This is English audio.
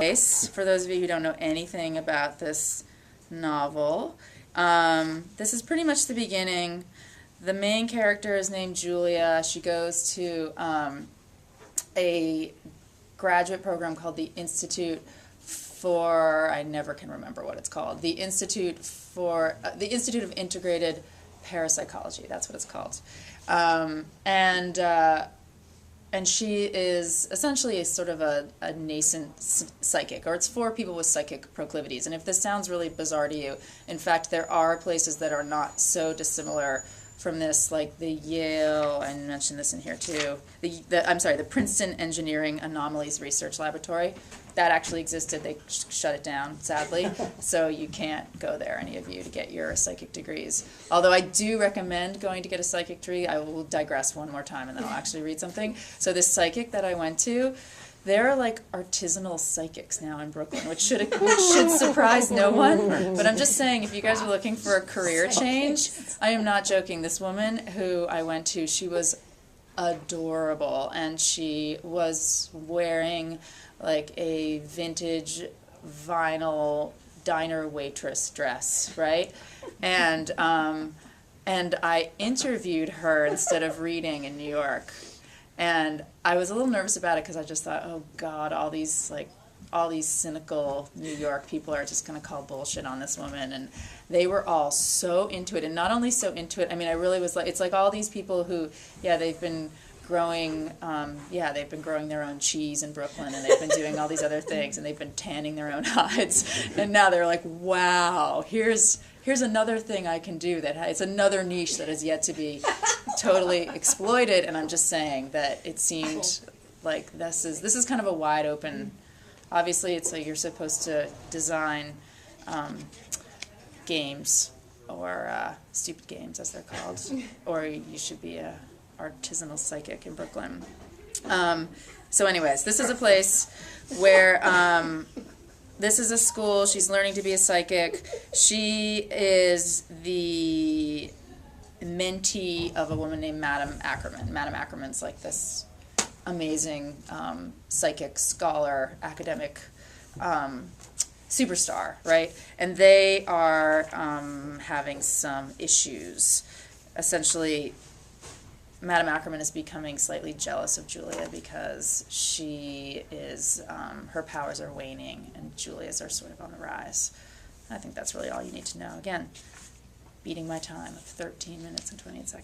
For those of you who don't know anything about this novel, this is pretty much the beginning. The main character is named Julia. She goes to a graduate program called the Institute for, I never can remember what it's called, the Institute of Integrated Parapsychology. That's what it's called. And she is essentially a sort of a nascent psychic, or it's for people with psychic proclivities. And if this sounds really bizarre to you, in fact, there are places that are not so dissimilar from this, like the Yale, I mentioned this in here too, the Princeton Engineering Anomalies Research Laboratory. That actually existed. They shut it down, sadly, so you can't go there, any of you, to get your psychic degrees. Although I do recommend going to get a psychic degree. I will digress one more time and then I'll actually read something. So this psychic that I went to, there are like artisanal psychics now in Brooklyn, which should surprise no one. But I'm just saying, if you guys are looking for a career change, I am not joking. This woman who I went to, she was adorable, and she was wearing like a vintage vinyl diner waitress dress, right? And I interviewed her instead of reading in New York. And I was a little nervous about it because I just thought, oh God, all these cynical New York people are just going to call bullshit on this woman. And they were all so into it. And not only so into it, I mean, I really was like, it's like all these people who, yeah, they've been growing their own cheese in Brooklyn, and they've been doing all these other things, and they've been tanning their own hides. And now they're like, wow, here's another thing I can do it's another niche that has yet to be totally exploited. And I'm just saying that it seemed like this is kind of a wide open. Obviously, it's like you're supposed to design games, or stupid games as they're called, or you should be a artisanal psychic in Brooklyn. So anyways, this is a place where this is a school. She's learning to be a psychic. She is the mentee of a woman named Madame Ackerman. Madame Ackerman's like this amazing psychic, scholar, academic superstar, right? And they are having some issues. Essentially, Madame Ackerman is becoming slightly jealous of Julia because she is, her powers are waning and Julia's are sort of on the rise. I think that's really all you need to know. Again, beating my time of 13 minutes and 28 seconds.